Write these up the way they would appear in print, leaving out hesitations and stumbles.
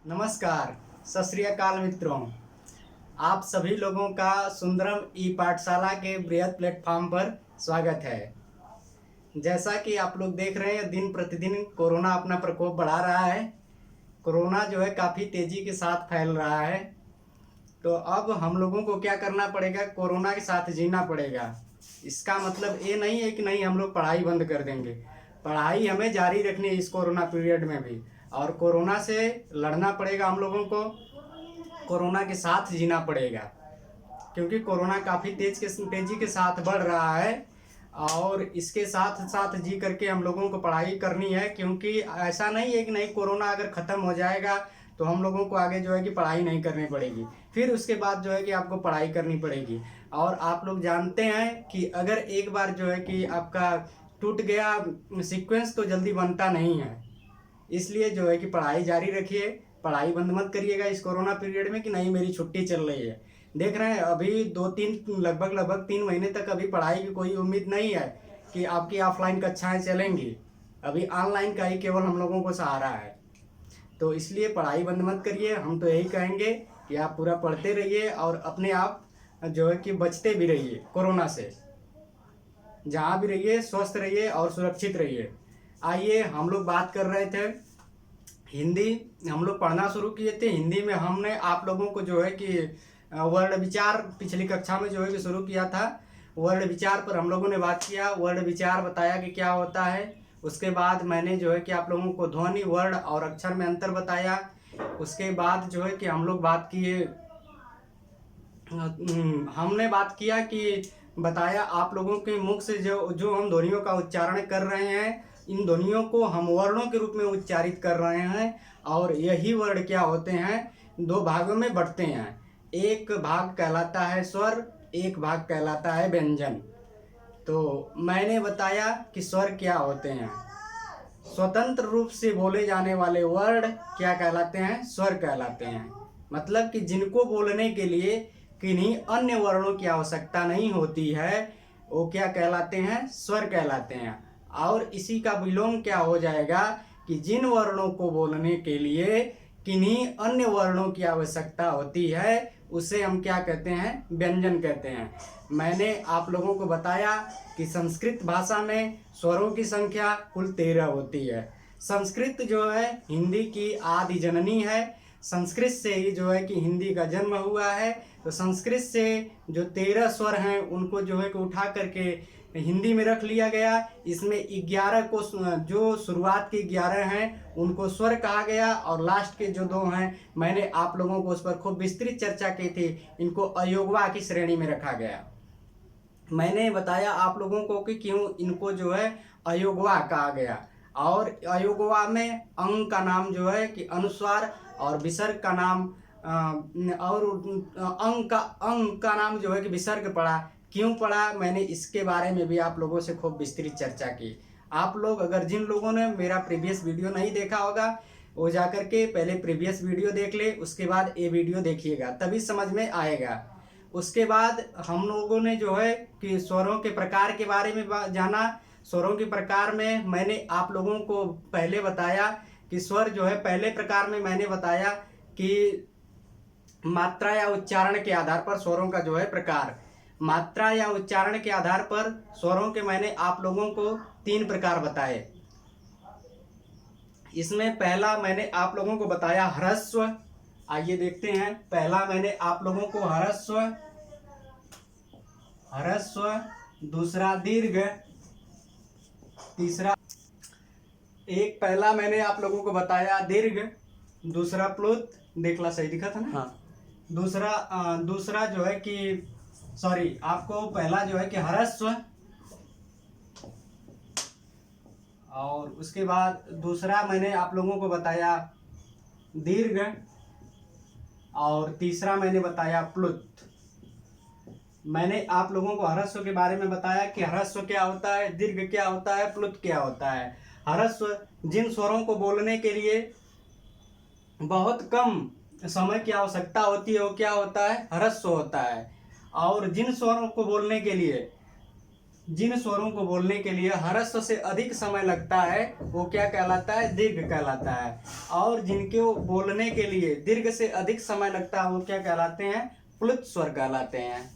नमस्कार, सत श्री अकाल मित्रों। आप सभी लोगों का सुंदरम ई पाठशाला के बृहद प्लेटफॉर्म पर स्वागत है। जैसा कि आप लोग देख रहे हैं, दिन प्रतिदिन कोरोना अपना प्रकोप बढ़ा रहा है। कोरोना जो है काफ़ी तेज़ी के साथ फैल रहा है। तो अब हम लोगों को क्या करना पड़ेगा, कोरोना के साथ जीना पड़ेगा। इसका मतलब ये नहीं है कि नहीं हम लोग पढ़ाई बंद कर देंगे। पढ़ाई हमें जारी रखनी है इस कोरोना पीरियड में भी, और कोरोना से लड़ना पड़ेगा हम लोगों को। कोरोना के साथ जीना पड़ेगा, क्योंकि कोरोना काफ़ी तेज़ी के साथ बढ़ रहा है। और इसके साथ साथ जी करके हम लोगों को पढ़ाई करनी है, क्योंकि ऐसा नहीं है कि नहीं कोरोना अगर ख़त्म हो जाएगा तो हम लोगों को आगे जो है कि पढ़ाई नहीं करनी पड़ेगी। फिर उसके बाद जो है कि आपको पढ़ाई करनी पड़ेगी। और आप लोग जानते हैं कि अगर एक बार जो है कि आपका टूट गया सीक्वेंस तो जल्दी बनता नहीं है। इसलिए जो है कि पढ़ाई जारी रखिए, पढ़ाई बंद मत करिएगा इस कोरोना पीरियड में कि नहीं मेरी छुट्टी चल रही है। देख रहे हैं अभी 2-3 लगभग 3 महीने तक अभी पढ़ाई की कोई उम्मीद नहीं है कि आपकी ऑफलाइन कक्षाएं चलेंगी। अभी ऑनलाइन का ही केवल हम लोगों को सहारा है। तो इसलिए पढ़ाई बंद मत करिए। हम तो यही कहेंगे कि आप पूरा पढ़ते रहिए और अपने आप जो है कि बचते भी रहिए कोरोना से। जहाँ भी रहिए स्वस्थ रहिए और सुरक्षित रहिए। आइए, हम लोग बात कर रहे थे हिंदी। हम लोग पढ़ना शुरू किए थे हिंदी में। हमने आप लोगों को जो है कि वर्ण विचार पिछली कक्षा में जो है कि शुरू किया था। वर्ण विचार पर हम लोगों ने बात किया, वर्ण विचार बताया कि क्या होता है। उसके बाद मैंने जो है कि आप लोगों को ध्वनि, वर्ण और अक्षर में अंतर बताया। उसके बाद जो है कि हम लोग बात किए, हमने बात किया कि बताया आप लोगों के मुख से जो जो हम ध्वनियों का उच्चारण कर रहे हैं, इन ध्वनियों को हम वर्णों के रूप में उच्चारित कर रहे हैं। और यही वर्ण क्या होते हैं, 2 भागों में बढ़ते हैं। एक भाग कहलाता है स्वर, एक भाग कहलाता है व्यंजन। तो मैंने बताया कि स्वर क्या होते हैं। स्वतंत्र रूप से बोले जाने वाले वर्ण क्या कहलाते हैं, स्वर कहलाते हैं। मतलब कि जिनको बोलने के लिए किन्हीं अन्य वर्णों की आवश्यकता नहीं होती है, वो क्या कहलाते हैं, स्वर कहलाते हैं। और इसी का विलोम क्या हो जाएगा कि जिन वर्णों को बोलने के लिए किन्हीं अन्य वर्णों की आवश्यकता होती है, उसे हम क्या कहते हैं, व्यंजन कहते हैं। मैंने आप लोगों को बताया कि संस्कृत भाषा में स्वरों की संख्या कुल 13 होती है। संस्कृत जो है हिंदी की आदि जननी है। संस्कृत से ही जो है कि हिंदी का जन्म हुआ है। तो संस्कृत से जो 13 स्वर हैं उनको जो है कि उठा करके हिंदी में रख लिया गया। इसमें 11 को, जो शुरुआत के 11 हैं उनको स्वर कहा गया, और लास्ट के जो 2 हैं मैंने आप लोगों को उस पर खूब विस्तृत चर्चा की थी, इनको अयोगवा की श्रेणी में रखा गया। मैंने बताया आप लोगों को कि क्यों इनको जो है अयोगवा कहा गया। और अयोगवा में अंग का नाम जो है कि अनुस्वार, और विसर्ग का नाम और अंग का नाम जो है कि विसर्ग पड़ा। क्यों पड़ा, मैंने इसके बारे में भी आप लोगों से खूब विस्तृत चर्चा की। आप लोग अगर जिन लोगों ने मेरा प्रीवियस वीडियो नहीं देखा होगा, वो जाकर के पहले प्रीवियस वीडियो देख ले, उसके बाद ये वीडियो देखिएगा, तभी समझ में आएगा। उसके बाद हम लोगों ने जो है कि स्वरों के प्रकार के बारे में जाना। स्वरों के प्रकार में मैंने आप लोगों को पहले बताया कि स्वर जो है, पहले प्रकार में मैंने बताया कि मात्रा या उच्चारण के आधार पर स्वरों का जो है प्रकार, मात्रा या उच्चारण के आधार पर स्वरों के मैंने आप लोगों को 3 प्रकार बताए। इसमें पहला मैंने आप लोगों को बताया ह्रस्व। आइए देखते हैं। पहला मैंने आप लोगों को ह्रस्व, दूसरा दीर्घ, तीसरा, एक पहला मैंने आप लोगों को बताया दीर्घ, दूसरा प्लुत, देखला सही दिखा था ना। हाँ। दूसरा जो है कि सॉरी, आपको पहला जो है कि ह्रस्व, और उसके बाद दूसरा मैंने आप लोगों को बताया दीर्घ, और तीसरा मैंने बताया प्लुत। मैंने आप लोगों को ह्रस्व के बारे में बताया कि ह्रस्व क्या होता है, दीर्घ क्या होता है, प्लुत क्या होता है। ह्रस्व जिन स्वरों को बोलने के लिए बहुत कम समय की आवश्यकता होती है, वो क्या होता है, ह्रस्व होता है। और जिन स्वरों को बोलने के लिए जिन स्वरों को बोलने के लिए ह्रस्व से अधिक समय लगता है वो क्या कहलाता है? दीर्घ कहलाता है। और जिनके बोलने के लिए दीर्घ से अधिक समय लगता है वो क्या कहलाते हैं? प्लुत स्वर कहलाते हैं।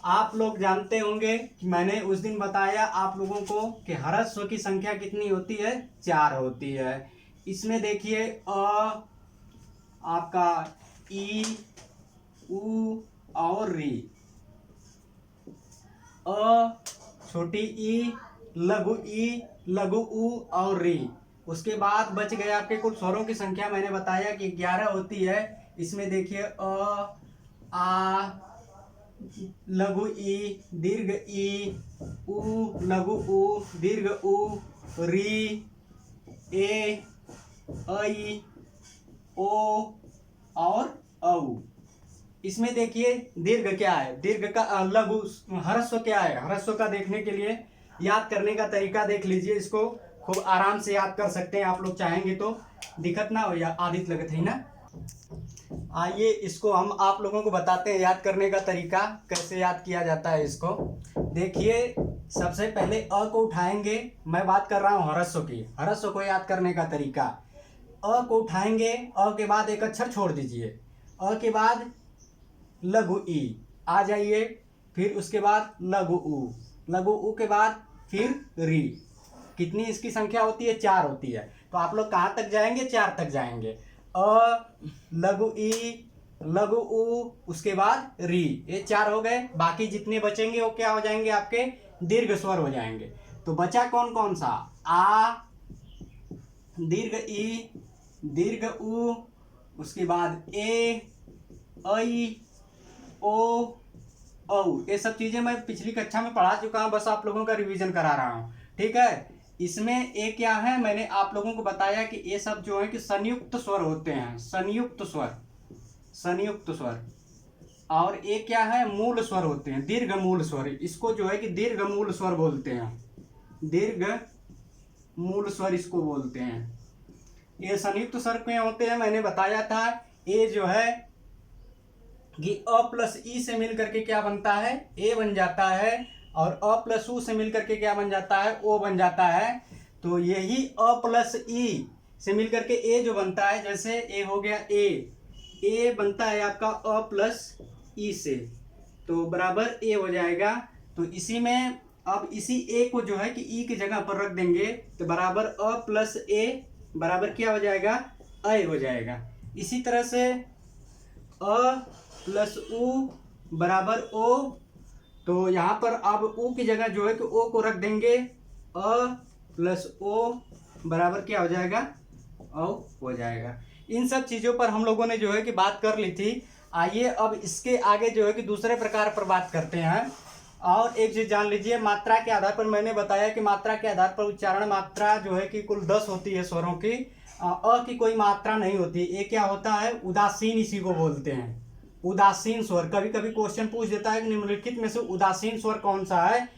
आप लोग जानते होंगे कि मैंने उस दिन बताया आप लोगों को कि ह्रस्व की संख्या कितनी होती है? 4 होती है। इसमें देखिए आपका ई, उ और री। छोटी ई, लघु उ और री। उसके बाद बच गए आपके कुल स्वरों की संख्या मैंने बताया कि 11 होती है। इसमें देखिए आ, लघु ई, दीर्घ ई, उ, लघु उ, दीर्घ उ, री, ए, ऐ, ओ और औ। इसमें देखिए दीर्घ क्या है? दीर्घ का लघु ह्रस्व क्या है? ह्रस्व का देखने के लिए याद करने का तरीका देख लीजिए। इसको खूब आराम से याद कर सकते हैं आप लोग चाहेंगे तो। दिक्कत ना हो या आदित लगत है ना। आइए इसको हम आप लोगों को बताते हैं याद करने का तरीका, कैसे याद किया जाता है इसको। देखिए सबसे पहले अ को उठाएंगे। मैं बात कर रहा हूँ ह्रस्व की। ह्रस्व को याद करने का तरीका, अ को उठाएंगे, अ के बाद एक अक्षर छोड़ दीजिए, अ के बाद लघु ई आ जाइए, फिर उसके बाद लघु उ के बाद फिर री। कितनी इसकी संख्या होती है? 4 होती है। तो आप लोग कहाँ तक जाएंगे? 4 तक जाएंगे। लघु ई, लघु उ, उसके बाद री, ये 4 हो गए। बाकी जितने बचेंगे वो क्या हो जाएंगे? आपके दीर्घ स्वर हो जाएंगे। तो बचा कौन कौन सा? आ, दीर्घ ई, दीर्घ उ, उसके बाद ए, ऐ, ओ, औ। ये सब चीजें मैं पिछली कक्षा में पढ़ा चुका हूं, बस आप लोगों का रिवीजन करा रहा हूं। ठीक है। इसमें ए क्या है? मैंने आप लोगों को बताया कि ये सब जो है कि संयुक्त स्वर होते हैं। संयुक्त स्वर। और ये क्या है? मूल स्वर होते हैं, दीर्घ मूल स्वर। इसको जो है कि दीर्घ मूल स्वर बोलते हैं। दीर्घ मूल स्वर इसको बोलते हैं। ये संयुक्त स्वर में होते हैं। मैंने बताया था ये जो है कि अ प्लस ई से मिल करके क्या बनता है? ए बन जाता है। और अ प्लस उ से मिल करके क्या बन जाता है? ओ बन जाता है। तो यही अ प्लस ई से मिल करके ए जो बनता है, जैसे ए हो गया ए बनता है आपका अ प्लस ई से, तो बराबर ए हो जाएगा। तो इसी में अब इसी ए को जो है कि ई की जगह पर रख देंगे तो बराबर अ प्लस ए बराबर क्या हो जाएगा? अ हो जाएगा। इसी तरह से अ प्लस उ बराबर ओ, तो यहाँ पर अब उ की जगह जो है कि ओ को रख देंगे, अ प्लस ओ बराबर क्या हो जाएगा? औ हो जाएगा। इन सब चीज़ों पर हम लोगों ने जो है कि बात कर ली थी। आइए अब इसके आगे जो है कि दूसरे प्रकार पर बात करते हैं। और एक चीज़ जान लीजिए, मात्रा के आधार पर मैंने बताया कि मात्रा के आधार पर उच्चारण मात्रा जो है कि कुल 10 होती है स्वरों की। अ की कोई मात्रा नहीं होती। ये क्या होता है? उदासीन, इसी को बोलते हैं उदासीन स्वर। कभी कभी क्वेश्चन पूछ देता है कि निम्नलिखित में से उदासीन स्वर कौन सा है?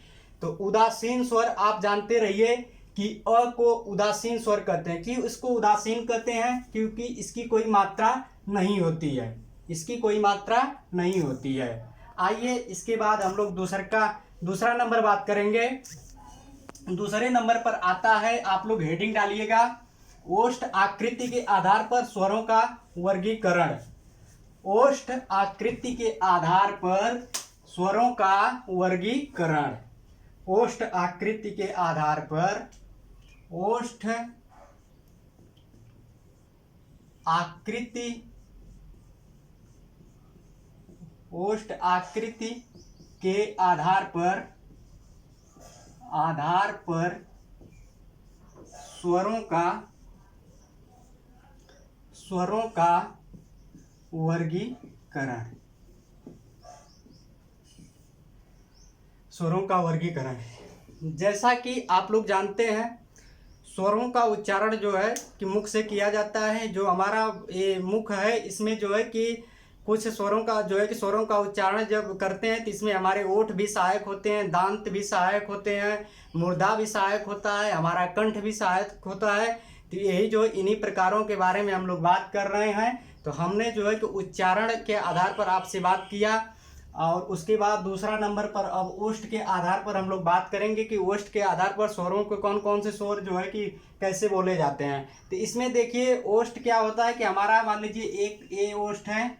तो उदासीन स्वर आप जानते रहिए कि अ को उदासीन स्वर कहते हैं। क्यों इसको उदासीन कहते हैं? क्योंकि इसकी कोई मात्रा नहीं होती है। इसकी कोई मात्रा नहीं होती है। आइए इसके बाद हम लोग दूसरा नंबर बात करेंगे। दूसरे नंबर पर आता है, आप लोग हेडिंग डालिएगा, ओष्ठ आकृति के आधार पर स्वरों का वर्गीकरण। ओष्ठ आकृति के आधार पर स्वरों का वर्गीकरण। ओष्ठ आकृति के आधार पर ओष्ठ आकृति के आधार पर स्वरों का वर्गीकरण। स्वरों का वर्गीकरण, जैसा कि आप लोग जानते हैं स्वरों का उच्चारण जो है कि मुख से किया जाता है। जो हमारा ये मुख है इसमें जो है कि कुछ स्वरों का जो है कि स्वरों का उच्चारण जब करते हैं तो इसमें हमारे ओठ भी सहायक होते हैं, दांत भी सहायक होते हैं, मुर्दा भी सहायक होता है, हमारा कंठ भी सहायक होता है। तो यही जो इन्हीं प्रकारों के बारे में हम लोग बात कर रहे हैं। तो हमने जो है कि उच्चारण के आधार पर आपसे बात किया। और उसके बाद दूसरा नंबर पर अब ओष्ठ के आधार पर हम लोग बात करेंगे कि ओष्ठ के आधार पर स्वरों के कौन कौन से स्वर जो है कि कैसे बोले जाते हैं। तो इसमें देखिए ओष्ठ क्या होता है कि हमारा मान लीजिए एक ए ओष्ठ है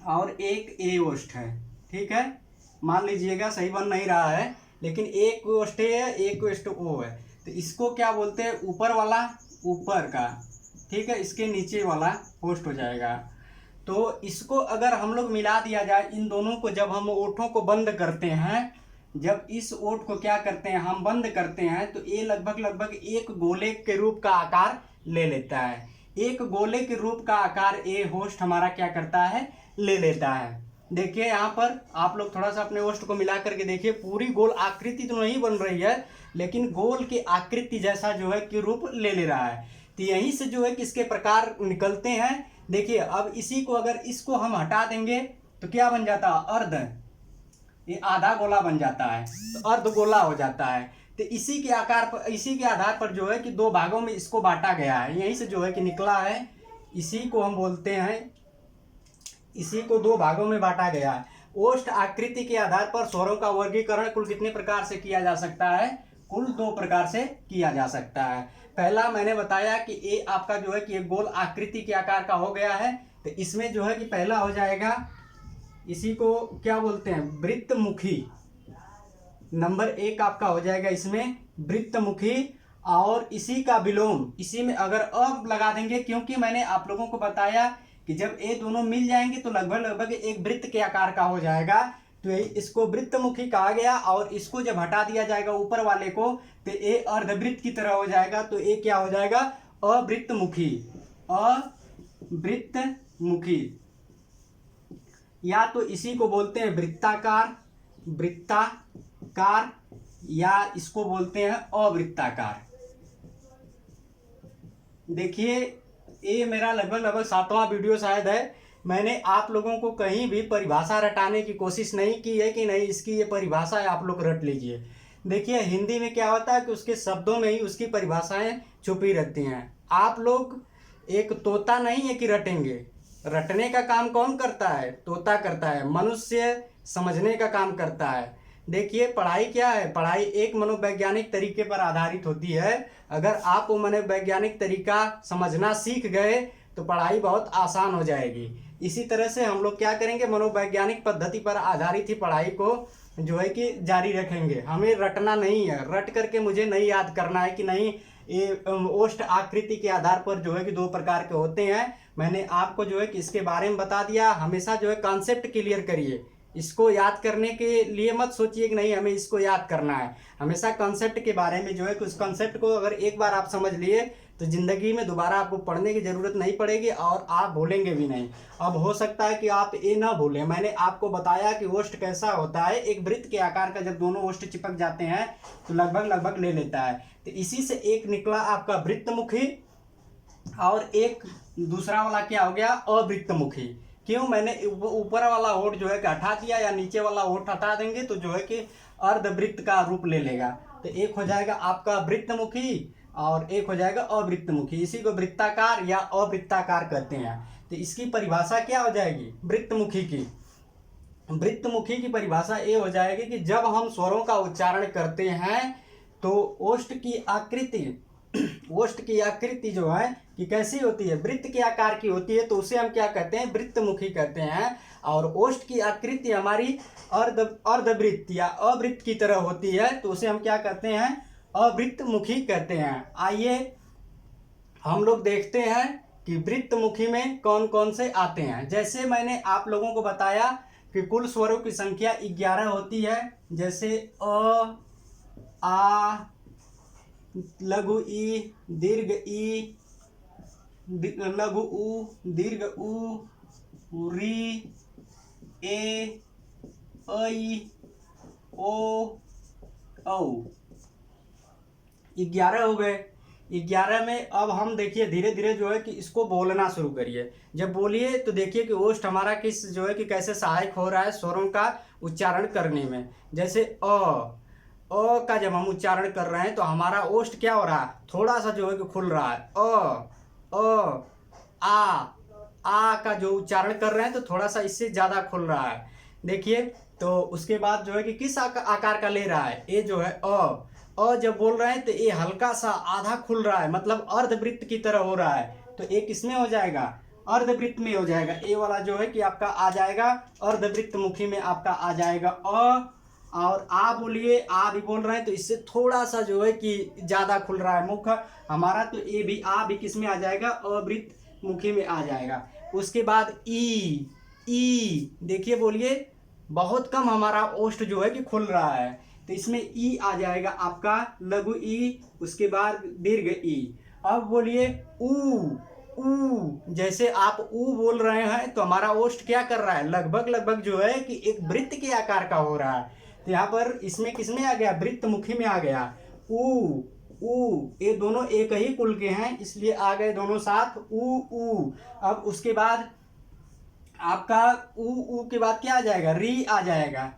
और एक ए ओष्ठ है, ठीक है, मान लीजिएगा, सही बन नहीं रहा है, लेकिन एक ओष्ठ है एक ओष्ठ ओ है। तो इसको क्या बोलते हैं, ऊपर वाला ऊपर का, ठीक है, इसके नीचे वाला ओष्ठ हो जाएगा। तो इसको अगर हम लोग मिला दिया जाए इन दोनों को, जब हम ओठों को बंद करते हैं, जब इस ओठ को क्या करते हैं हम बंद करते हैं, तो ये लगभग लगभग एक गोले के रूप का आकार ले लेता है। एक गोले के रूप का आकार ये ओष्ठ हमारा क्या करता है, ले लेता है। देखिए यहाँ पर आप लोग थोड़ा सा अपने ओष्ठ को मिला करके देखिए, पूरी गोल आकृति तो नहीं बन रही है, लेकिन गोल की आकृति जैसा जो है कि रूप ले ले रहा है। तो यहीं से जो है कि इसके प्रकार निकलते हैं। देखिए अब इसी को अगर इसको हम हटा देंगे तो क्या बन जाता है, अर्ध, ये आधा गोला बन जाता है, तो अर्ध गोला हो जाता है। तो इसी के आकार पर, इसी के आधार पर जो है कि दो भागों में इसको बांटा गया है, यहीं से जो है कि निकला है। इसी को हम बोलते हैं, इसी को दो भागों में बांटा गया है। ओष्ठ आकृति के आधार पर स्वरों का वर्गीकरण कुल कितने प्रकार से किया जा सकता है, कुल दो प्रकार से किया जा सकता है। पहला मैंने बताया कि ये आपका जो है कि एक गोल आकृति के आकार का हो गया है, तो इसमें जो है कि पहला हो जाएगा, इसी को क्या बोलते हैं, वृत्तमुखी। नंबर एक आपका हो जाएगा इसमें वृत्तमुखी। और इसी का विलोम, इसी में अगर अब लगा देंगे, क्योंकि मैंने आप लोगों को बताया कि जब ये दोनों मिल जाएंगे तो लगभग लगभग एक वृत्त के आकार का हो जाएगा, तो इसको वृत्तमुखी कहा गया। और इसको जब हटा दिया जाएगा ऊपर वाले को, तो ये अर्धवृत्त की तरह हो जाएगा, तो ये क्या हो जाएगा, अवृत्तमुखी। अवृत्तमुखी, या तो इसी को बोलते हैं वृत्ताकार, वृत्ताकार, या इसको बोलते हैं अवृत्ताकार। देखिए ये मेरा लगभग लगभग 7वां वीडियो शायद है। मैंने आप लोगों को कहीं भी परिभाषा रटाने की कोशिश नहीं की है कि नहीं इसकी ये परिभाषा है आप लोग रट लीजिए। देखिए हिंदी में क्या होता है कि उसके शब्दों में ही उसकी परिभाषाएं छुपी रहती हैं। आप लोग एक तोता नहीं है कि रटेंगे, रटने का काम कौन करता है, तोता करता है। मनुष्य समझने का काम करता है। देखिए पढ़ाई क्या है, पढ़ाई एक मनोवैज्ञानिक तरीके पर आधारित होती है। अगर आप वो मनोवैज्ञानिक तरीका समझना सीख गए तो पढ़ाई बहुत आसान हो जाएगी। इसी तरह से हम लोग क्या करेंगे, मनोवैज्ञानिक पद्धति पर आधारित ही पढ़ाई को जो है कि जारी रखेंगे। हमें रटना नहीं है, रट करके मुझे नहीं याद करना है कि नहीं ये ओष्ठ आकृति के आधार पर जो है कि दो प्रकार के होते हैं। मैंने आपको जो है कि इसके बारे में बता दिया। हमेशा जो है कॉन्सेप्ट क्लियर करिए, इसको याद करने के लिए मत सोचिए कि नहीं हमें इसको याद करना है। हमेशा कॉन्सेप्ट के बारे में जो है कि उस कॉन्सेप्ट को अगर एक बार आप समझ लिए तो ज़िंदगी में दोबारा आपको पढ़ने की ज़रूरत नहीं पड़ेगी और आप भूलेंगे भी नहीं। अब हो सकता है कि आप ये ना भूलें। मैंने आपको बताया कि ओष्ठ कैसा होता है, एक वृत्त के आकार का जब दोनों ओष्ठ चिपक जाते हैं तो लगभग लगभग ले लेता है। तो इसी से एक निकला आपका वृत्तमुखी और एक दूसरा वाला क्या हो गया, अवृत्तमुखी। क्यों, मैंने ऊपर वाला होठ जो है कि हटा दिया, या नीचे वाला होठ हटा देंगे तो जो है कि अर्धवृत्त का रूप ले लेगा। तो एक हो जाएगा आपका वृत्तमुखी और एक हो जाएगा अवृत्तमुखी। इसी को वृत्ताकार या अवृत्ताकार कहते हैं। तो इसकी परिभाषा क्या हो जाएगी वृत्तमुखी की, वृत्तमुखी की परिभाषा ये हो जाएगी कि जब हम स्वरों का उच्चारण करते हैं तो ओष्ठ की आकृति, ओष्ठ की आकृति जो है कि कैसी होती है, वृत्त के आकार की होती है, तो उसे हम क्या कहते हैं, वृत्तमुखी कहते हैं। और ओष्ठ की आकृति हमारी अर्धवृत्त या अवृत्त की तरह होती है, तो उसे हम क्या कहते हैं, अवृत्तमुखी कहते हैं। आइए हम लोग देखते हैं कि वृत्तमुखी में कौन कौन से आते हैं। जैसे मैंने आप लोगों को बताया कि कुल स्वरों की संख्या 11 होती है। जैसे अ, आ, लघु ई, दीर्घ ई, लघु उ, दीर्घ उ, री, ए, ऐ, ओ, औ। 11 हो गए। 11 में अब हम देखिए धीरे धीरे जो है कि इसको बोलना शुरू करिए। जब बोलिए तो देखिए कि ओष्ठ हमारा किस जो है कि कैसे सहायक हो रहा है स्वरों का उच्चारण करने में। जैसे अ का जब हम उच्चारण कर रहे हैं तो हमारा ओष्ठ क्या हो रहा है, थोड़ा सा जो है कि खुल रहा है। अ, आ, आ का जो उच्चारण कर रहे हैं तो थोड़ा सा इससे ज़्यादा खुल रहा है। देखिए, तो उसके बाद जो है कि किस आकार का ले रहा है, ये जो है अ जब बोल रहे हैं तो ये हल्का सा आधा खुल रहा है, मतलब अर्धवृत्त की तरह हो रहा है। तो एक किसमें हो जाएगा, अर्धवृत्त में हो जाएगा। ए वाला जो है कि आपका आ जाएगा अर्धवृत्त मुखी में, आपका आ जाएगा अ। और आ बोलिए, आ भी बोल रहे हैं तो इससे थोड़ा सा जो है कि ज्यादा खुल रहा है मुख हमारा, तो ए भी आ भी किस में आ जाएगा, अवृत्त मुखी में आ जाएगा। उसके बाद ई देखिए बोलिए, बहुत कम हमारा ओष्ठ जो है कि खुल रहा है, तो इसमें ई आ जाएगा आपका लघु ई, उसके बाद दीर्घ ई। अब बोलिए ऊ, जैसे आप ऊ बोल रहे हैं तो हमारा ओष्ठ क्या कर रहा है, लगभग लगभग जो है कि एक वृत्त के आकार का हो रहा है। तो यहाँ पर इसमें किसमें आ गया, वृत्त मुखी में आ गया। ऊ ये दोनों एक ही कुल के हैं, इसलिए आ गए दोनों साथ ऊ। अब उसके बाद आपका ऊ के बाद क्या आ जाएगा, री आ जाएगा,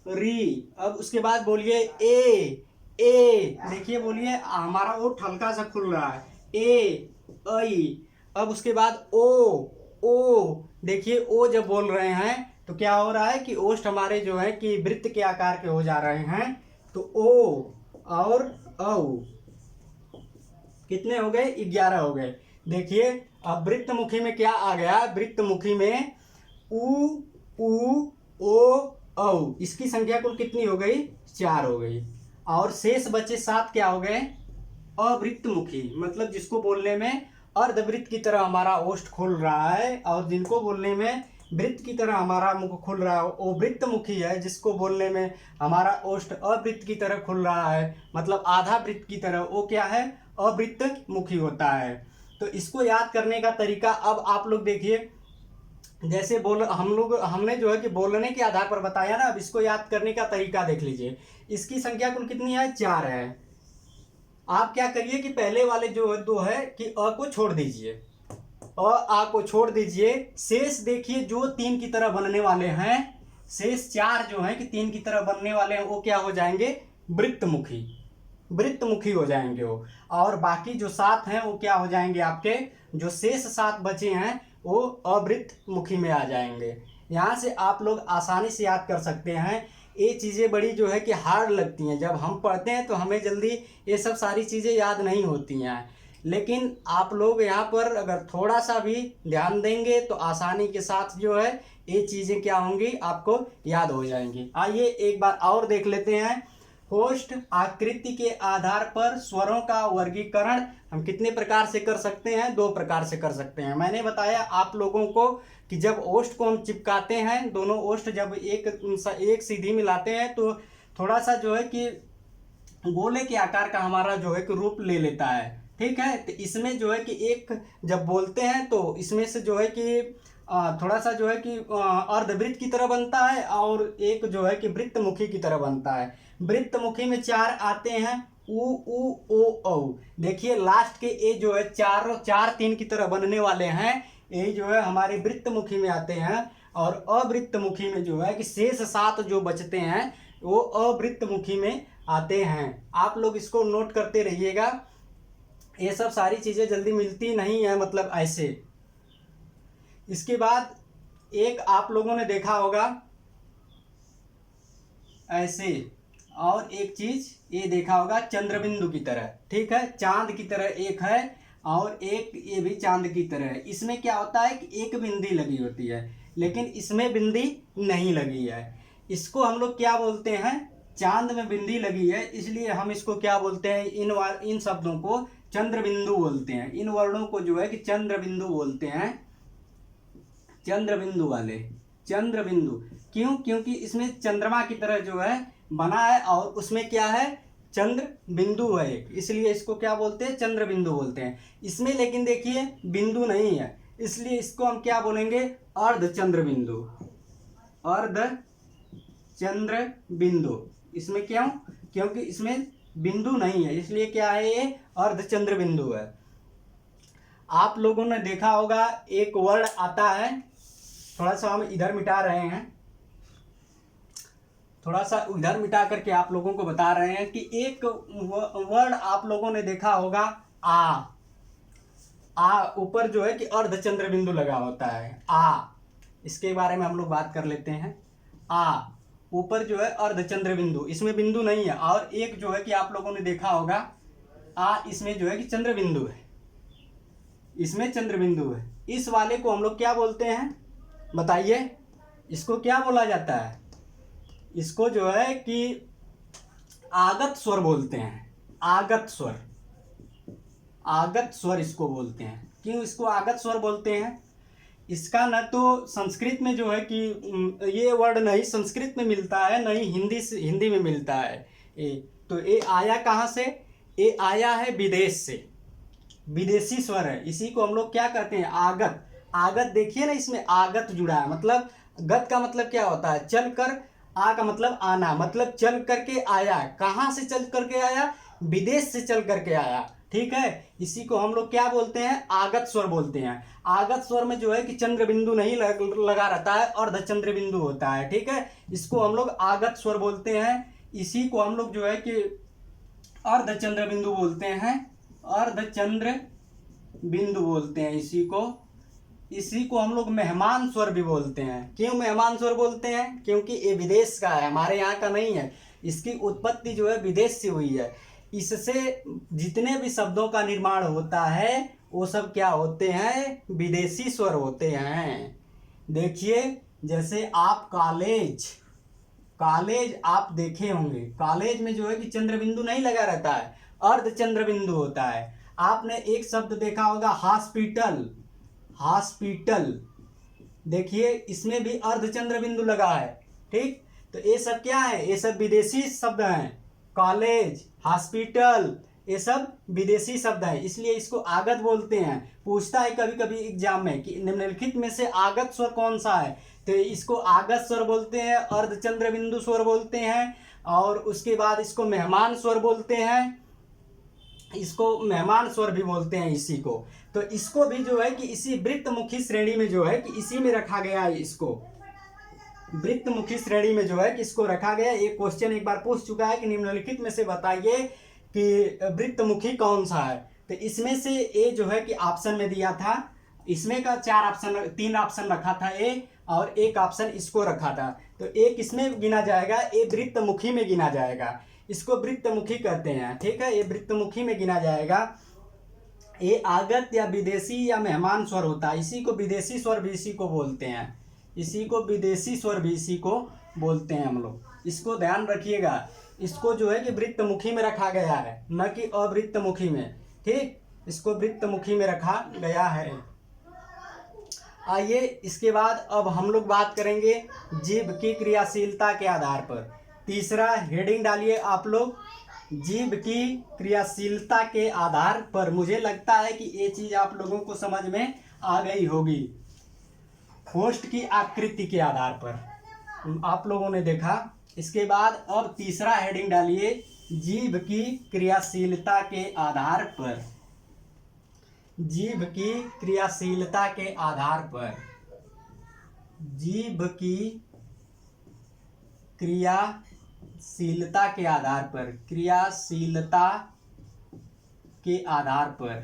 री। अब उसके बाद बोलिए ए देखिए बोलिए हमारा ओठ हल्का सा खुल रहा है, ए ऐ। अब उसके बाद ओ देखिए, ओ जब बोल रहे हैं तो क्या हो रहा है कि ओष्ठ हमारे जो है कि वृत्त के आकार के हो जा रहे हैं। तो ओ और औ कितने हो गए, 11 हो गए। देखिए अब वृत्त मुखी में क्या आ गया, वृत्त मुखी में ऊ ओ औ, इसकी संख्या कुल कितनी हो गई, 4 हो गई। और शेष बचे 7 क्या हो गए, अवृत्त मुखी, मतलब जिसको बोलने में अर्धवृत्त की तरह हमारा ओष्ठ खुल रहा है, और जिनको बोलने में वृत्त की तरह हमारा मुख खुल रहा है वो वृत्त मुखी है। जिसको बोलने में हमारा ओष्ठ अवृत्त की तरह खुल रहा है, मतलब आधा वृत्त की तरह, वो क्या है, अवृत्त मुखी होता है। तो इसको याद करने का तरीका अब आप लोग देखिए, जैसे हमने जो है कि बोलने के आधार पर बताया ना, अब इसको याद करने का तरीका देख लीजिए। इसकी संख्या कुल कितनी है, 4 है। आप क्या करिए कि पहले वाले जो है 2 है कि अ को छोड़ दीजिए, आ को छोड़ दीजिए, शेष देखिए जो 3 की तरह बनने वाले हैं, शेष 4 जो है कि 3 की तरह बनने वाले हैं, वो क्या हो जाएंगे, वृत्त मुखी हो जाएंगे वो। और बाकी जो 7 हैं वो क्या हो जाएंगे, आपके जो शेष 7 बचे हैं वो अवृत्त मुखी में आ जाएंगे। यहाँ से आप लोग आसानी से याद कर सकते हैं। ये चीज़ें बड़ी जो है कि हार्ड लगती हैं, जब हम पढ़ते हैं तो हमें जल्दी ये सब सारी चीज़ें याद नहीं होती हैं, लेकिन आप लोग यहाँ पर अगर थोड़ा सा भी ध्यान देंगे तो आसानी के साथ जो है ये चीज़ें क्या होंगी, आपको याद हो जाएंगी। आइए एक बार और देख लेते हैं। होस्ट आकृति के आधार पर स्वरों का वर्गीकरण हम कितने प्रकार से कर सकते हैं, 2 प्रकार से कर सकते हैं। मैंने बताया आप लोगों को कि जब ओष्ठ को हम चिपकाते हैं, दोनों ओष्ठ जब एक सीधी मिलाते हैं तो थोड़ा सा जो है कि गोले के आकार का हमारा जो है कि रूप ले लेता है, ठीक है। तो इसमें जो है कि एक जब बोलते हैं तो इसमें से जो है कि थोड़ा सा जो है कि अर्धवृत्त की तरह बनता है, और एक जो है कि वृत्त मुखी की तरह बनता है। वृत्त मुखी में 4 आते हैं, ऊ ओ औ। देखिए लास्ट के ए जो है 4 3 की तरह बनने वाले हैं, ये जो है हमारे वृत्त मुखी में आते हैं। और अवृत्त मुखी में जो है कि शेष 7 जो बचते हैं वो अवृत्त मुखी में आते हैं। आप लोग इसको नोट करते रहिएगा, ये सब सारी चीज़ें जल्दी मिलती नहीं है, मतलब ऐसे। इसके बाद एक आप लोगों ने देखा होगा ऐसे, और एक चीज ये देखा होगा चंद्रबिंदु की तरह, ठीक है, चांद की तरह एक है और एक ये भी चांद की तरह है। इसमें क्या होता है कि एक बिंदी लगी होती है, लेकिन इसमें बिंदी नहीं लगी है। इसको हम लोग क्या बोलते हैं, चांद में बिंदी लगी है, इसलिए हम इसको क्या बोलते हैं, इन शब्दों को चंद्रबिंदु बोलते हैं। इन वर्णों को जो है कि चंद्रबिंदु बोलते हैं, चंद्रबिंदु वाले, चंद्रबिंदु। क्यों, क्योंकि इसमें चंद्रमा की तरह जो है बना है और उसमें क्या है, चंद्र बिंदु है, इसलिए इसको क्या बोलते हैं, चंद्र बिंदु बोलते हैं। इसमें लेकिन देखिए बिंदु नहीं है, इसलिए इसको हम क्या बोलेंगे, अर्ध चंद्र बिंदु, अर्ध चंद्र बिंदु। इसमें क्यों, क्योंकि इसमें बिंदु नहीं है, इसलिए क्या है, ये अर्ध चंद्र बिंदु है। आप लोगों ने देखा होगा एक वर्ण आता है, थोड़ा सा हम इधर मिटा रहे हैं, थोड़ा सा उधर मिटा करके आप लोगों को बता रहे हैं कि एक वर्ण आप लोगों ने देखा होगा आ। ऊपर जो है कि अर्धचंद्र बिंदु लगा होता है आ, इसके बारे में हम लोग बात कर लेते हैं। आ ऊपर जो है अर्धचंद्र बिंदु, इसमें बिंदु नहीं है, और एक जो है कि आप लोगों ने देखा होगा आ, इसमें जो है कि चंद्र बिंदु है, इसमें चंद्र बिंदु है। इस वाले को हम लोग क्या बोलते हैं बताइए, इसको क्या बोला जाता है? इसको जो है कि आगत स्वर बोलते हैं, आगत स्वर, आगत स्वर इसको बोलते हैं। क्यों इसको आगत स्वर बोलते हैं? इसका न तो संस्कृत में जो है कि ये वर्ड नहीं संस्कृत में मिलता है, नहीं हिंदी में मिलता है। तो ये आया कहाँ से? ये आया है विदेश से, विदेशी स्वर है। इसी को हम लोग क्या कहते हैं? आगत। आगत देखिए ना, इसमें आगत जुड़ा है, मतलब गत का मतलब क्या होता है? चल कर, आ का मतलब आना, मतलब चल करके आया। कहाँ से चल करके आया? विदेश से चल करके आया, ठीक है। इसी को हम लोग क्या बोलते हैं? आगत स्वर बोलते हैं। आगत स्वर में जो है कि चंद्र बिंदु नहीं लगा रहता है, अर्धचंद्र बिंदु होता है, ठीक है। इसको हम लोग आगत स्वर बोलते हैं। इसी को हम लोग जो है कि अर्धचंद्र बिंदु बोलते हैं, अर्धचंद्र बिंदु बोलते हैं इसी को। इसी को हम लोग मेहमान स्वर भी बोलते हैं। क्यों मेहमान स्वर बोलते हैं? क्योंकि ये विदेश का है, हमारे यहाँ का नहीं है। इसकी उत्पत्ति जो है विदेश से हुई है। इससे जितने भी शब्दों का निर्माण होता है वो सब क्या होते हैं? विदेशी स्वर होते हैं। देखिए जैसे आप कॉलेज, कॉलेज आप देखे होंगे, कॉलेज में जो है कि चंद्र बिंदु नहीं लगा रहता है, अर्धचंद्र बिंदु होता है। आपने एक शब्द देखा होगा हॉस्पिटल, हॉस्पिटल, देखिए इसमें भी अर्धचंद्र बिंदु लगा है, ठीक। तो ये सब क्या है? ये सब विदेशी शब्द हैं। कॉलेज, हॉस्पिटल, ये सब विदेशी शब्द हैं, इसलिए इसको आगत बोलते हैं। पूछता है कभी कभी एग्जाम में कि निम्नलिखित में से आगत स्वर कौन सा है, तो इसको आगत स्वर बोलते हैं, अर्धचंद्र बिंदु स्वर बोलते हैं, और उसके बाद इसको मेहमान स्वर बोलते हैं, इसको मेहमान स्वर भी बोलते हैं इसी को। तो इसको भी जो है कि इसी वृत्तमुखी श्रेणी में जो है कि इसी में रखा गया है। इसको वृत्तमुखी श्रेणी में जो है कि इसको रखा गया। एक क्वेश्चन एक बार पूछ चुका है कि निम्नलिखित में से बताइए कि वृत्तमुखी कौन सा है। तो इसमें से ए जो है कि ऑप्शन में दिया था, इसमें का 3 ऑप्शन रखा था ए, और एक ऑप्शन इसको रखा था। तो ए किसमें गिना जाएगा? ए वृत्तमुखी में गिना जाएगा। इसको वृत्तमुखी कहते हैं, ठीक है। ये वृत्तमुखी में गिना जाएगा। ये आगत या विदेशी या मेहमान स्वर होता है। इसी को विदेशी स्वर भी इसी को बोलते हैं, इसी को विदेशी स्वर भी इसी को बोलते हैं हम लोग। इसको ध्यान रखिएगा, इसको जो है कि वृत्तमुखी में रखा गया है, न कि अवृत्तमुखी में, ठीक। इसको वृत्तमुखी में रखा गया है। आइए इसके बाद अब हम लोग बात करेंगे जीभ की क्रियाशीलता के आधार पर। तीसरा हेडिंग डालिए आप लोग, जीभ की क्रियाशीलता के आधार पर। मुझे लगता है कि ये चीज आप लोगों को समझ में आ गई होगी। होस्ट की आकृति के आधार पर आप लोगों ने देखा। इसके बाद अब तीसरा हेडिंग डालिए, जीभ की क्रियाशीलता के आधार पर, जीभ की क्रियाशीलता के आधार पर, जीभ की क्रियाशीलता के आधार पर, क्रियाशीलता के आधार पर,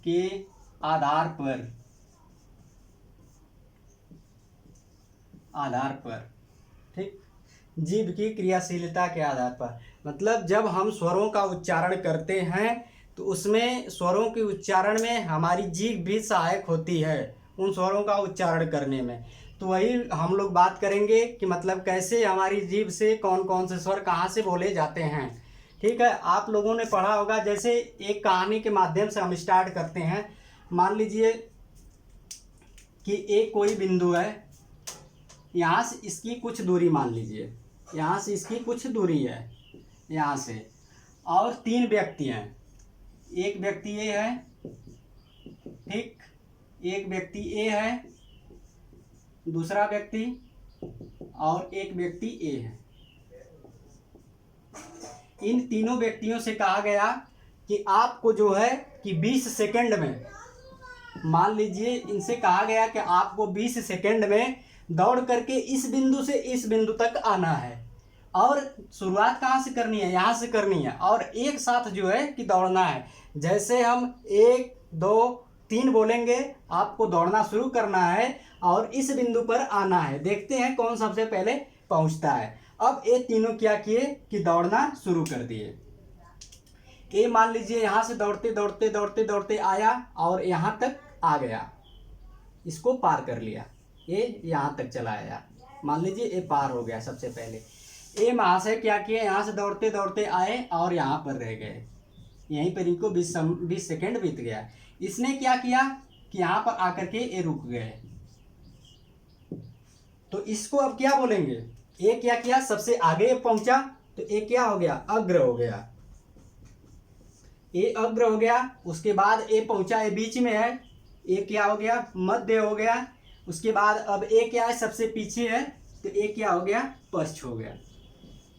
के आधार पर, आधार पर, ठीक। जीभ की क्रियाशीलता के आधार पर मतलब जब हम स्वरों का उच्चारण करते हैं तो उसमें स्वरों के उच्चारण में हमारी जीभ भी सहायक होती है उन स्वरों का उच्चारण करने में। तो वही हम लोग बात करेंगे कि मतलब कैसे हमारी जीभ से कौन कौन से स्वर कहाँ से बोले जाते हैं, ठीक है। आप लोगों ने पढ़ा होगा, जैसे एक कहानी के माध्यम से हम स्टार्ट करते हैं। मान लीजिए कि एक कोई बिंदु है, यहाँ से इसकी कुछ दूरी मान लीजिए, यहाँ से इसकी कुछ दूरी है यहाँ से, और 3 व्यक्ति हैं। एक व्यक्ति ए है, ठीक, एक व्यक्ति ए है, दूसरा व्यक्ति और एक व्यक्ति ए है। इन तीनों व्यक्तियों से कहा गया कि आपको जो है कि 20 सेकंड में, मान लीजिए इनसे कहा गया कि आपको 20 सेकंड में दौड़ करके इस बिंदु से इस बिंदु तक आना है, और शुरुआत कहाँ से करनी है? यहाँ से करनी है, और एक साथ जो है कि दौड़ना है। जैसे हम 1 2 3 बोलेंगे, आपको दौड़ना शुरू करना है और इस बिंदु पर आना है। देखते हैं कौन सबसे पहले पहुंचता है। अब ये तीनों क्या किए कि दौड़ना शुरू कर दिए। ये मान लीजिए यहाँ से दौड़ते दौड़ते दौड़ते दौड़ते आया और यहाँ तक आ गया, इसको पार कर लिया, ये यहाँ तक चला आया, मान लीजिए ये पार हो गया। सबसे पहले ये वहाँ से क्या किया, यहाँ से दौड़ते दौड़ते आए और यहाँ पर रह गए, यहीं पर इनको 20 सेकेंड बीत गया। इसने क्या किया कि यहाँ पर आकर के ये रुक गए, तो इसको अब क्या बोलेंगे, ये क्या किया सबसे आगे पहुंचा, तो ये क्या हो गया, अग्र हो गया, ये अग्र हो गया। उसके बाद ये पहुंचा, ये बीच में है, ये क्या हो गया, मध्य हो गया। उसके बाद अब ये क्या है, सबसे पीछे है, तो ये क्या हो गया, पश्च हो गया।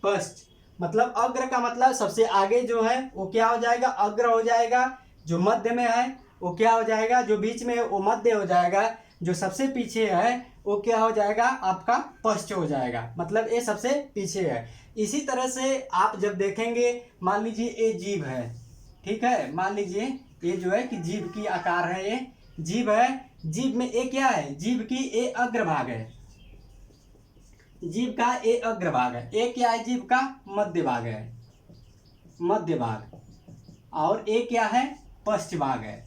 पश्च मतलब अग्र का मतलब सबसे आगे जो है वो क्या हो जाएगा, अग्र हो जाएगा। जो मध्य में है वो क्या हो जाएगा, जो बीच में है वो मध्य हो जाएगा। जो सबसे पीछे है वो क्या हो जाएगा, आपका पश्च हो जाएगा, मतलब ये सबसे पीछे है। इसी तरह से आप जब देखेंगे, मान लीजिए ये जीभ है, ठीक है, मान लीजिए ये जो है कि जीभ की आकार है, ये जीभ है, जीभ में ये क्या है, जीभ की ये अग्रभाग है, जीभ का ये अग्रभाग है। ये क्या है, जीभ का मध्य भाग है, मध्य भाग, और ये क्या है, पश्च भाग है।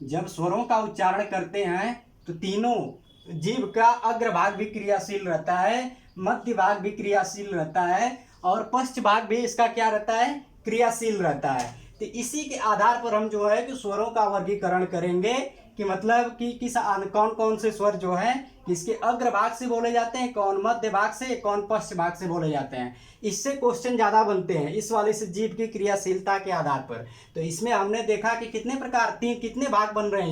जब स्वरों का उच्चारण करते हैं तो तीनों जीभ का अग्रभाग भी क्रियाशील रहता है, मध्य भाग भी क्रियाशील रहता है, और पश्च भाग भी इसका क्या रहता है, क्रियाशील रहता है। तो इसी के आधार पर हम जो है कि स्वरों का वर्गीकरण करेंगे कि मतलब कि कौन कौन से स्वर जो है किसके अग्रभाग से बोले जाते हैं, कौन मध्य भाग से, कौन पश्च भाग से बोले जाते हैं। इससे क्वेश्चन ज़्यादा बनते हैं इस वाले से, जीभ की क्रियाशीलता के आधार पर। तो इसमें हमने देखा कि कितने प्रकार, कितने भाग बन रहे हैं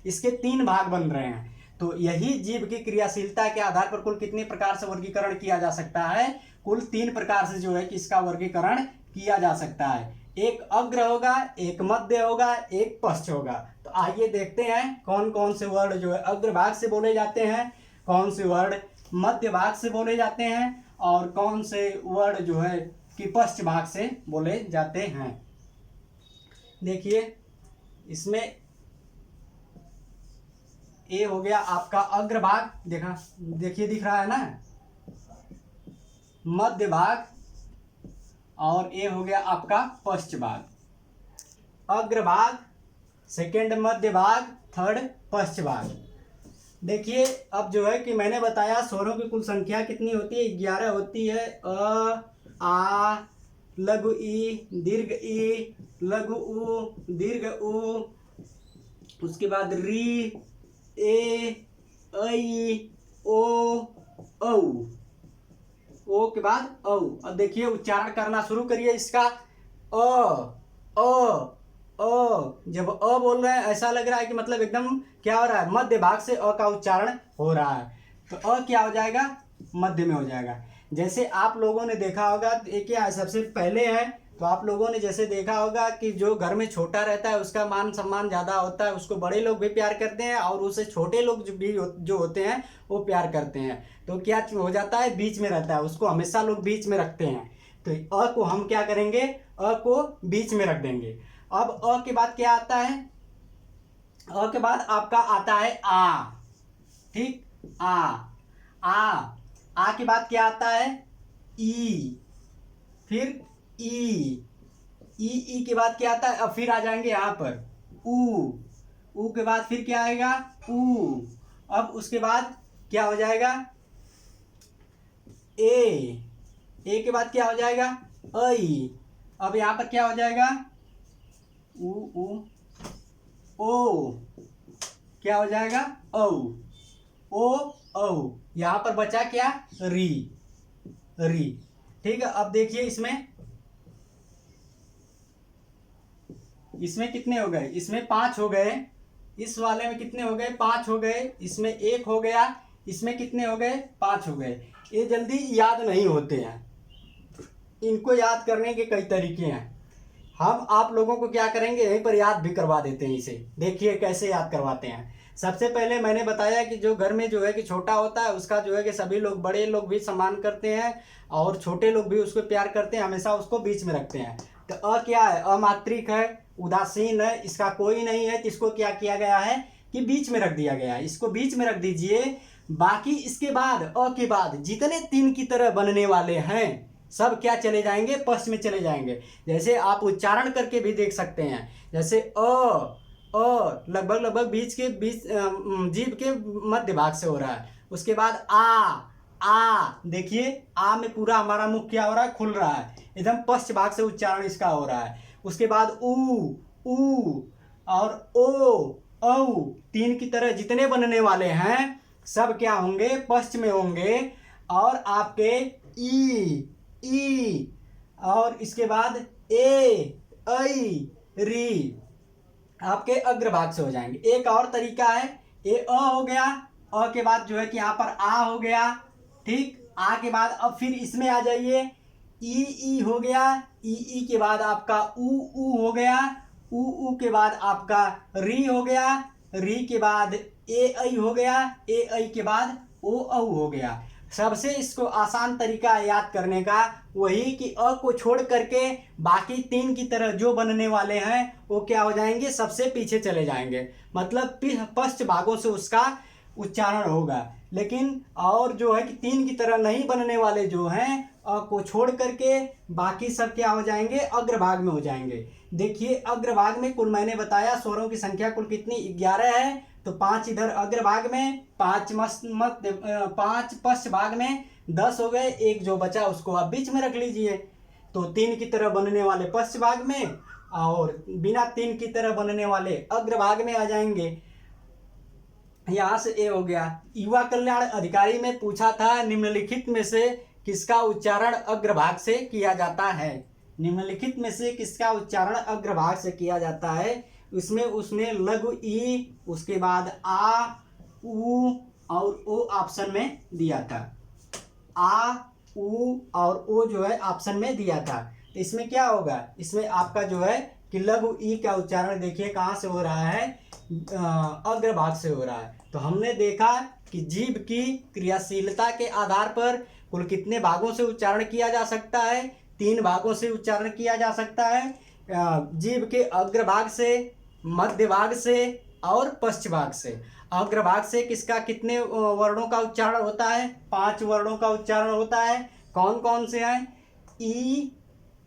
इसके 3 भाग बन रहे हैं। तो यही जीभ की क्रियाशीलता के आधार पर कुल कितने प्रकार से वर्गीकरण किया जा सकता है, कुल 3 प्रकार से जो है कि इसका वर्गीकरण किया जा सकता है। एक अग्र होगा, एक मध्य होगा, एक पश्च होगा। तो आइए देखते हैं कौन कौन से वर्ड जो है अग्रभाग से बोले जाते हैं, कौन से वर्ड मध्य भाग से बोले जाते हैं, और कौन से वर्ड जो है कि पश्च भाग से बोले जाते हैं। देखिए इसमें ये हो गया आपका अग्रभाग, देखिए दिख रहा है ना, मध्य भाग, और ये हो गया आपका पश्च भाग। अग्रभाग, सेकंड मध्य भाग, थर्ड पश्च भाग। देखिए अब जो है कि मैंने बताया स्वरों की कुल संख्या कितनी होती है, 11 होती है। अ, आ, लघु ई, दीर्घ ई, लघु उ, दीर्घ उ, उसके बाद री, ए, ऐ, ओ, औ, ओ के बाद औ। अब देखिए उच्चारण करना शुरू करिए इसका। अ, अ, अ। जब अ बोल रहे हैं ऐसा लग रहा है कि मतलब एकदम क्या हो रहा है, मध्य भाग से अ का उच्चारण हो रहा है, तो अ क्या हो जाएगा, मध्य में हो जाएगा। जैसे आप लोगों ने देखा होगा, एक क्या सबसे पहले है, तो आप लोगों ने जैसे देखा होगा कि जो घर में छोटा रहता है उसका मान सम्मान ज़्यादा होता है, उसको बड़े लोग भी प्यार करते हैं और उससे छोटे लोग जो होते हैं वो प्यार करते हैं। तो क्या हो जाता है, बीच में रहता है, उसको हमेशा लोग बीच में रखते हैं। तो अ को हम क्या करेंगे, अ को बीच में रख देंगे। अब अ के बाद क्या आता है, अ के बाद आपका आता है आ, ठीक, आ के बाद क्या आता है, ई, फिर ई के बाद क्या आता है, अब फिर आ जाएंगे यहाँ पर ऊ के बाद फिर क्या आएगा, ऊ। अब उसके बाद क्या हो जाएगा, ए के बाद क्या हो जाएगा, ऐ। अब यहाँ पर क्या हो जाएगा, ऊ, ओ, क्या हो जाएगा, औ, ओ, औ। यहाँ पर बचा क्या, री, ठीक है। अब देखिए इसमें कितने हो गए, इसमें 5 हो गए, इस वाले में कितने हो गए, 5 हो गए, इसमें 1 हो गया, इसमें कितने हो गए, 5 हो गए। ये जल्दी याद नहीं होते हैं, इनको याद करने के कई तरीके हैं। हम आप लोगों को क्या करेंगे, यहीं पर याद भी करवा देते हैं इसे। देखिए कैसे याद करवाते हैं। सबसे पहले मैंने बताया कि जो घर में जो है कि छोटा होता है उसका जो है कि सभी लोग, बड़े लोग भी सम्मान करते हैं और छोटे लोग भी उसको प्यार करते हैं, हमेशा उसको बीच में रखते हैं। तो अ क्या है, अमात्रिक है, उदासीन है, इसका कोई नहीं है, तो इसको क्या किया गया है कि बीच में रख दिया गया है, इसको बीच में रख दीजिए। बाकी इसके बाद अ के बाद जितने तीन की तरह बनने वाले हैं सब क्या चले जाएंगे, पश्च में चले जाएंगे। जैसे आप उच्चारण करके भी देख सकते हैं, जैसे लगभग लगभग बीच के बीच जीभ के मध्य भाग से हो रहा है। उसके बाद आ देखिए, आ में पूरा हमारा मुख क्या हो रहा है, खुल रहा है, एकदम पश्च भाग से उच्चारण इसका हो रहा है। उसके बाद ऊ और औ तीन की तरह जितने बनने वाले हैं सब क्या होंगे, पश्च में होंगे। और आपके ई और इसके बाद ऐ री आपके अग्रभाग से हो जाएंगे। एक और तरीका है, ए अ हो गया, अ के बाद जो है कि यहाँ पर आ हो गया, ठीक। आ के बाद अब फिर इसमें आ जाइए, ई हो गया, ई के बाद आपका ऊ हो गया, ऊ के बाद आपका री हो गया, री के बाद ए ऐ हो गया, ए ऐ के बाद ओ औ हो गया। सबसे इसको आसान तरीका है याद करने का वही कि अ को छोड़ करके बाकी तीन की तरह जो बनने वाले हैं वो क्या हो जाएंगे, सबसे पीछे चले जाएंगे, मतलब पश्च भागों से उसका उच्चारण होगा। लेकिन और जो है कि तीन की तरह नहीं बनने वाले जो हैं अ को छोड़ करके बाकी सब क्या हो जाएंगे, अग्रभाग में हो जाएंगे। देखिए अग्रभाग में कुल मैंने बताया स्वरों की संख्या कुल कितनी, 11 है। तो 5 इधर अग्रभाग में, 5 5 पश्च भाग में, 10 हो गए। एक जो बचा उसको आप बीच में रख लीजिए। तो तीन की तरह बनने वाले पश्च भाग में और बिना तीन की तरह बनने वाले अग्रभाग में आ जाएंगे। यहाँ से ए हो गया। युवा कल्याण अधिकारी में पूछा था निम्नलिखित में से किसका उच्चारण अग्रभाग से किया जाता है, निम्नलिखित में से किसका उच्चारण अग्रभाग से किया जाता है। उसमें उसने लघु ई, उसके बाद आ उ और ओ ऑप्शन में दिया था, आ उ और ओ जो है ऑप्शन में दिया था। तो इसमें क्या होगा, इसमें आपका जो है कि लघु ई का उच्चारण देखिए कहाँ से हो रहा है, अग्रभाग से हो रहा है। तो हमने देखा कि जीभ की क्रियाशीलता के आधार पर कुल कितने भागों से उच्चारण किया जा सकता है, 3 भागों से उच्चारण किया जा सकता है, जीभ के अग्रभाग से, मध्य भाग से और पश्च भाग से। अग्रभाग से किसका कितने वर्णों का उच्चारण होता है, 5 वर्णों का उच्चारण होता है। कौन कौन से हैं, ई,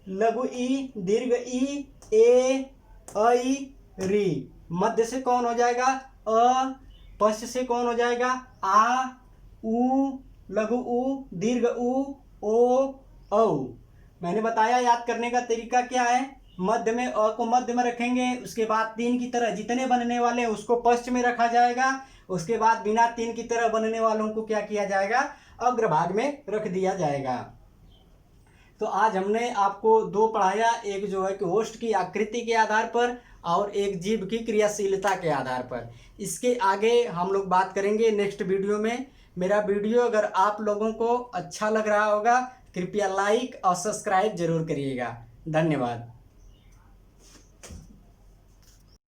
लघु ई, दीर्घ ई, ए ऐ री। मध्य से कौन हो जाएगा, अ। पश्च से कौन हो जाएगा, आ उ, लघु उ, दीर्घ उ, ओ औ। मैंने बताया याद करने का तरीका क्या है, मध्य में अ को मध्य में रखेंगे, उसके बाद तीन की तरह जितने बनने वाले हैं उसको पश्च में रखा जाएगा, उसके बाद बिना तीन की तरह बनने वालों को क्या किया जाएगा, अग्रभाग में रख दिया जाएगा। तो आज हमने आपको 2 पढ़ाया, एक जो है कि होस्ट की आकृति के आधार पर और एक जीभ की क्रियाशीलता के आधार पर। इसके आगे हम लोग बात करेंगे नेक्स्ट वीडियो में। मेरा वीडियो अगर आप लोगों को अच्छा लग रहा होगा कृपया लाइक और सब्सक्राइब जरूर करिएगा। धन्यवाद।